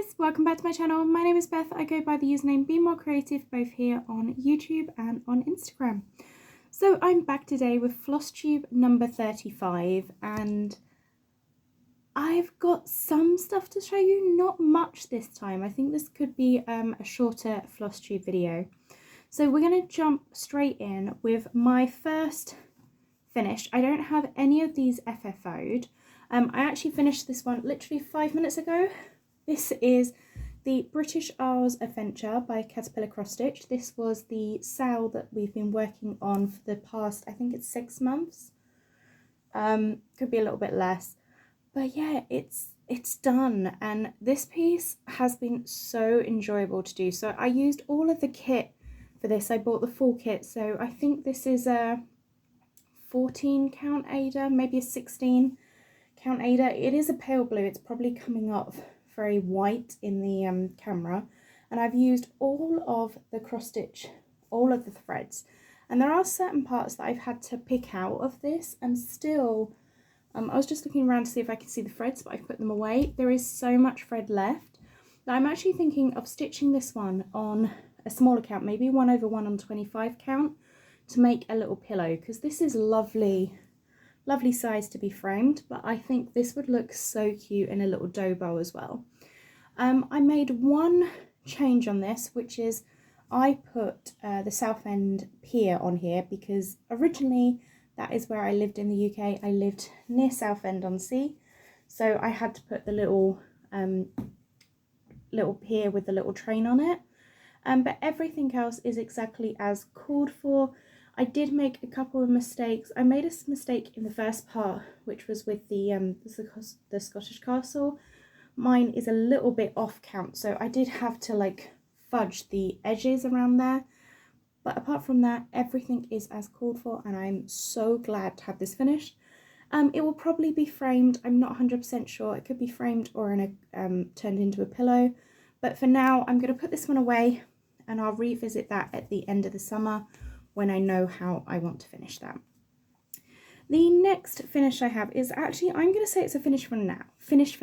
guys, welcome back to my channel. My name is Beth. I go by the username Be More Creative both here on YouTube and on Instagram. So I'm back today with Flosstube number 35 and I've got some stuff to show you, not much this time. I think this could be a shorter Flosstube video. So we're going to jump straight in with my first finished. I don't have any of these FFO'd. I actually finished this one literally 5 minutes ago. This is the Bristish Isles Adventure by Caterpillar Cross Stitch. This was the sale that we've been working on for the past, I think it's 6 months. Could be a little bit less. But yeah, it's done. And this piece has been so enjoyable to do. So I used all of the kit for this. I bought the full kit. So I think this is a 14 count Aida, maybe a 16 count Aida. It is a pale blue. It's probably coming up very white in the camera, and I've used all of the cross stitch, all of the threads, and there are certain parts that I've had to pick out of this, and still I was just looking around to see if I could see the threads, but I've put them away. There is so much thread left that I'm actually thinking of stitching this one on a smaller count, maybe 1/1 on 25 count, to make a little pillow, because this is lovely size to be framed, but I think this would look so cute in a little dough bow as well. I made one change on this, which is I put the Southend Pier on here because originally that is where I lived in the UK. I lived near Southend-on-Sea, so I had to put the little pier with the little train on it. But everything else is exactly as called for. I did make a couple of mistakes. I made a mistake in the first part, which was with the Scottish castle. Mine is a little bit off count, so I did have to like fudge the edges around there. But apart from that, everything is as called for, and I'm so glad to have this finished. It will probably be framed. I'm not 100% sure. It could be framed or in a turned into a pillow. But for now, I'm going to put this one away, and I'll revisit that at the end of the summer when I know how I want to finish that. The next finish I have is actually, I'm going to say it's a finish for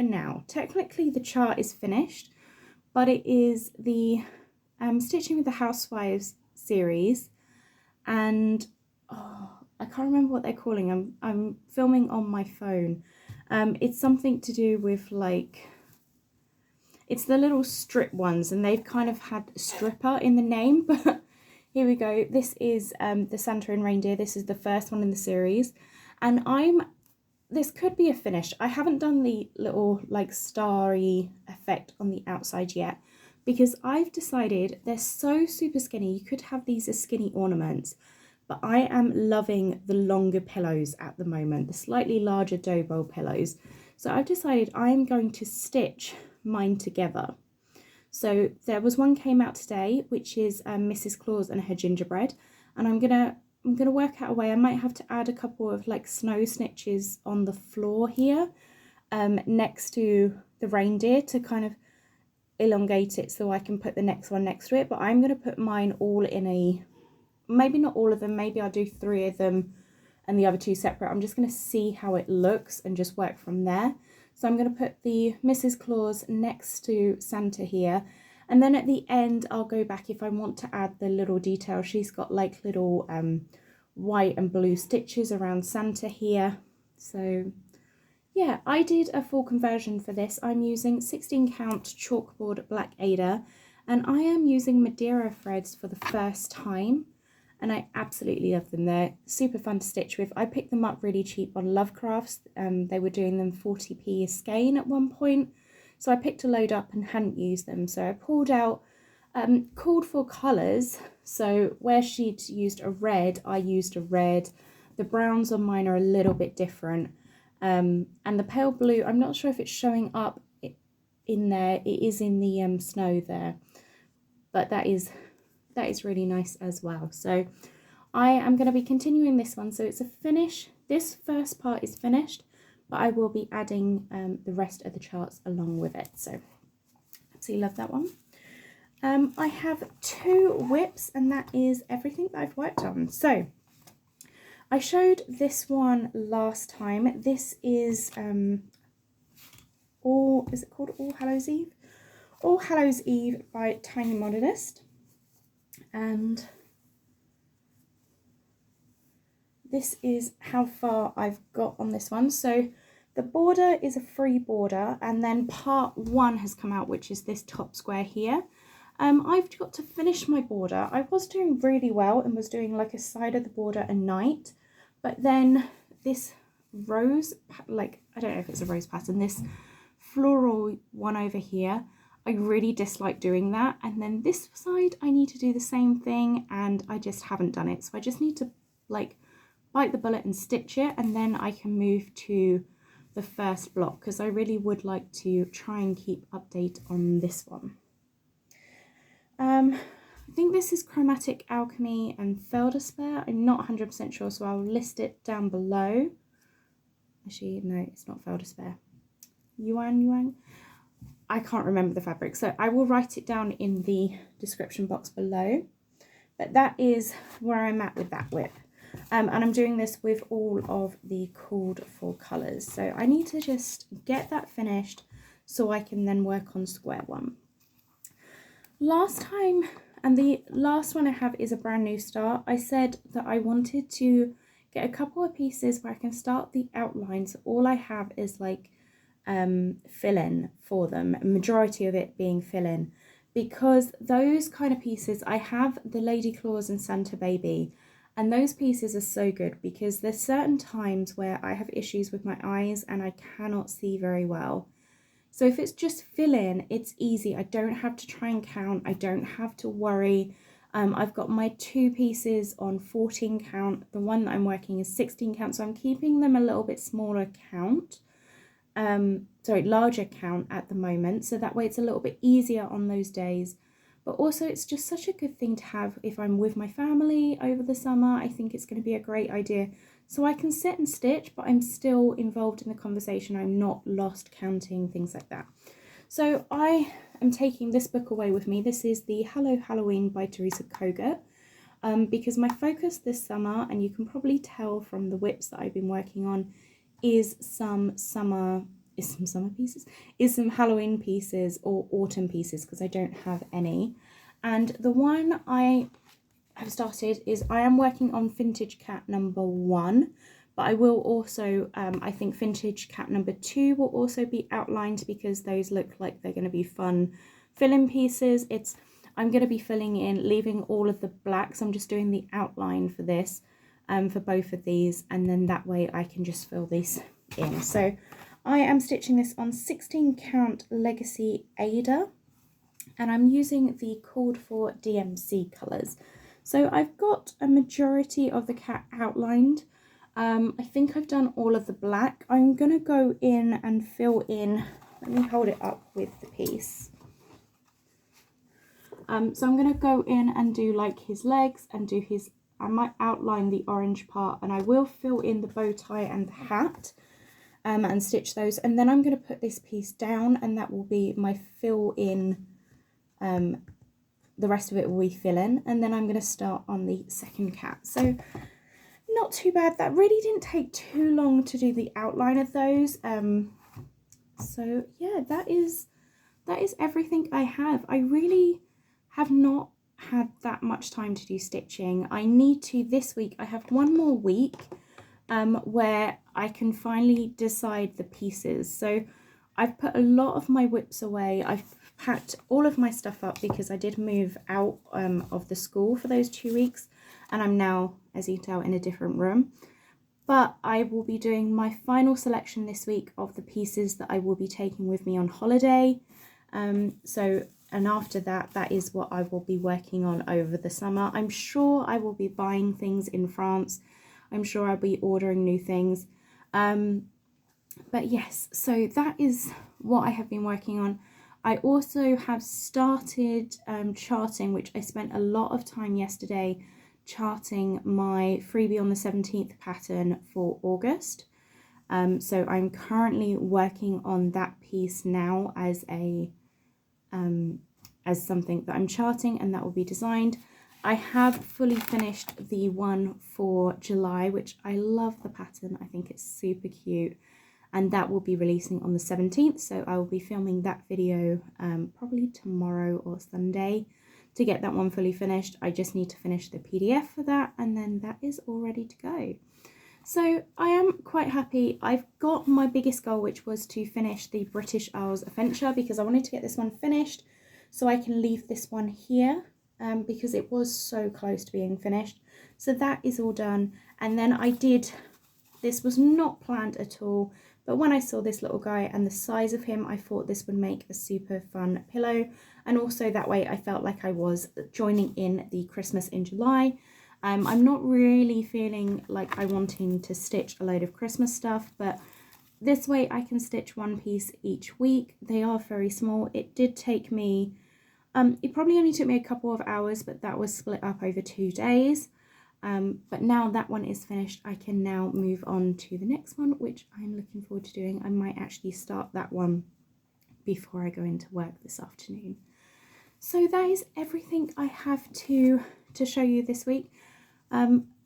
now. Technically the chart is finished, but it is the Stitching with the Housewives series, and I can't remember what they're calling. I'm filming on my phone. It's something to do with like, it's the little strip ones, and they've kind of had stripper in the name, but here we go. This is the Santa and Reindeer. This is the first one in the series. And this could be a finish. I haven't done the little like starry effect on the outside yet, because I've decided they're so super skinny. You could have these as skinny ornaments, but I am loving the longer pillows at the moment, the slightly larger dough bowl pillows. So I've decided I'm going to stitch mine together. So there was one came out today, which is Mrs. Claus and her gingerbread, and I'm gonna work out a way. I might have to add a couple of like snow snitches on the floor here, next to the reindeer, to kind of elongate it so I can put the next one next to it. But I'm gonna put mine all in a, maybe not all of them, maybe I'll do 3 of them and the other 2 separate. I'm just gonna see how it looks and just work from there. So I'm going to put the Mrs. Claus next to Santa here, and then at the end I'll go back if I want to add the little detail. She's got like little white and blue stitches around Santa here. So yeah, I did a full conversion for this. I'm using 16 count Chalkboard Black Aida, and I am using Madeira Threads for the first time, and I absolutely love them. They're super fun to stitch with. I picked them up really cheap on Lovecrafts. They were doing them 40p a skein at one point. So I picked a load up and hadn't used them. So I pulled out, called for colours. So where she'd used a red, I used a red. The browns on mine are a little bit different. And the pale blue, I'm not sure if it's showing up in there. It is in the snow there. But that is really nice as well. So I am going to be continuing this one, so it's a finish. This first part is finished, but I will be adding the rest of the charts along with it. So absolutely love that one. I have 2 whips, and that is everything that I've worked on. So I showed this one last time. This is is it called All Hallows Eve? All Hallows Eve by Tiny Modernist. And this is how far I've got on this one. So the border is a free border, and then part 1 has come out, which is this top square here. I've got to finish my border. I was doing really well and was doing like a side of the border a night, but then this rose, like, I don't know if it's a rose pattern, this floral one over here, I really dislike doing that. And then this side, I need to do the same thing, and I just haven't done it. So I just need to like bite the bullet and stitch it, and then I can move to the first block, because I really would like to try and keep update on this one. I think this is Chromatic Alchemy and Feldspar. I'm not 100% sure, so I'll list it down below. Actually, no, it's not Feldspar. Yuan Yang. I can't remember the fabric, so I will write it down in the description box below. But that is where I'm at with that whip. And I'm doing this with all of the called for colours. So I need to just get that finished so I can then work on square one. Last time, and the last one I have is a brand new start, I said that I wanted to get a couple of pieces where I can start the outline. So all I have is like fill-in for them, a majority of it being fill-in, because those kind of pieces, I have the Lady Claus and Santa Baby, and those pieces are so good because there's certain times where I have issues with my eyes and I cannot see very well. So if it's just fill in, it's easy. I don't have to try and count. I don't have to worry. I've got my 2 pieces on 14 count. The one that I'm working is 16 count. So I'm keeping them a little bit smaller count. Larger count at the moment. So that way it's a little bit easier on those days. But also it's just such a good thing to have if I'm with my family over the summer. I think it's going to be a great idea. So I can sit and stitch, but I'm still involved in the conversation. I'm not lost counting, things like that. So I am taking this book away with me. This is the Hello Halloween by Theresa Kogut. Because my focus this summer, and you can probably tell from the whips that I've been working on, is some Halloween pieces or autumn pieces, because I don't have any. And the one I have started is I am working on Vintage Cat number 1, but I will also I think Vintage Cat number 2 will also be outlined, because those look like they're going to be fun fill-in pieces. I'm going to be filling in, leaving all of the blacks. I'm just doing the outline for this for both of these, and then that way I can just fill these in. So I am stitching this on 16 count Legacy Aida, and I'm using the called for DMC colours. So I've got a majority of the cat outlined. I think I've done all of the black. I'm going to go in and fill in, let me hold it up with the piece. So I'm going to go in and do like his legs and do his, I might outline the orange part, and I will fill in the bow tie and the hat and stitch those. And then I'm going to put this piece down, and that will be my fill in. The rest of it will be fill in, and then I'm going to start on the second cat. So not too bad. That really didn't take too long to do the outline of those. So yeah, that is everything I have. I really have not had that much time to do stitching. I need to this week. I have one more week where I can finally decide the pieces. So I've put a lot of my whips away. I've packed all of my stuff up because I did move out of the school for those 2 weeks, and I'm now, as you can tell, in a different room. But I will be doing my final selection this week of the pieces that I will be taking with me on holiday. And after that, that is what I will be working on over the summer. I'm sure I will be buying things in France. I'm sure I'll be ordering new things. But yes, so that is what I have been working on. I also have started charting, which I spent a lot of time yesterday charting my freebie on the 17th pattern for August. So I'm currently working on that piece now as something that I'm charting, and that will be designed. I have fully finished the one for July, which I love the pattern. I think it's super cute. and that will be releasing on the 17th. So I will be filming that video probably tomorrow or Sunday to get that one fully finished. I just need to finish the PDF for that, and then that is all ready to go. So I am quite happy. I've got my biggest goal, which was to finish the British Isles adventure, because I wanted to get this one finished so I can leave this one here, because it was so close to being finished. So that is all done. And then this was not planned at all, but when I saw this little guy and the size of him, I thought this would make a super fun pillow. And also that way I felt like I was joining in the Christmas in July. I'm not really feeling like I'm wanting to stitch a load of Christmas stuff, but this way I can stitch one piece each week. They are very small. It did take me, it probably only took me a couple of hours, but that was split up over 2 days. But now that one is finished, I can now move on to the next one, which I'm looking forward to doing. I might actually start that one before I go into work this afternoon. So that is everything I have to show you this week.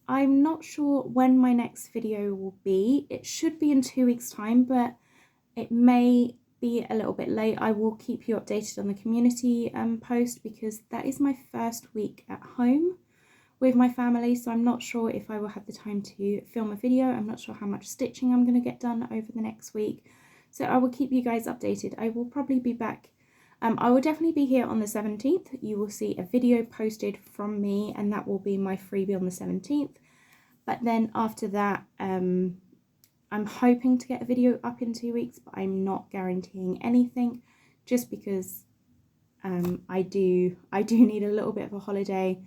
I'm not sure when my next video will be. It should be in 2 weeks' time, but it may be a little bit late. I will keep you updated on the community post, because that is my first week at home with my family, so I'm not sure if I will have the time to film a video. I'm not sure how much stitching I'm going to get done over the next week, so I will keep you guys updated. I will probably be back. I will definitely be here on the 17th. You will see a video posted from me, and that will be my freebie on the 17th. But then after that, I'm hoping to get a video up in 2 weeks, but I'm not guaranteeing anything, just because I do need a little bit of a holiday,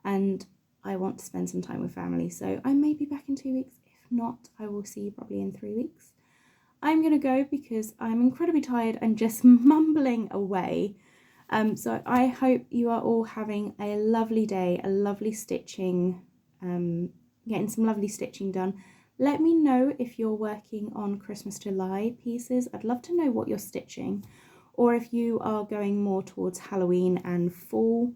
and I want to spend some time with family. So I may be back in 2 weeks. If not, I will see you probably in 3 weeks. I'm going to go because I'm incredibly tired and just mumbling away. So I hope you are all having a lovely day, a lovely stitching, getting some lovely stitching done. Let me know if you're working on Christmas July pieces. I'd love to know what you're stitching, or if you are going more towards Halloween and fall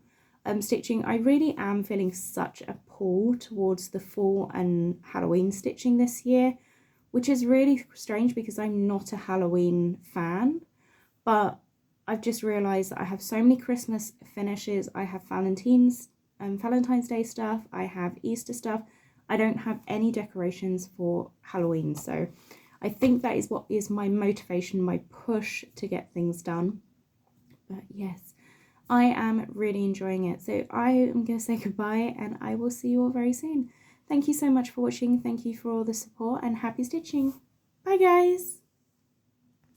stitching. I really am feeling such a pull towards the fall and Halloween stitching this year, which is really strange because I'm not a Halloween fan, but I've just realised that I have so many Christmas finishes. I have Valentine's Day stuff, I have Easter stuff. I don't have any decorations for Halloween, so I think that is what is my motivation, my push to get things done. But yes, I am really enjoying it. So I am going to say goodbye, and I will see you all very soon. Thank you so much for watching. Thank you for all the support, and happy stitching. Bye guys.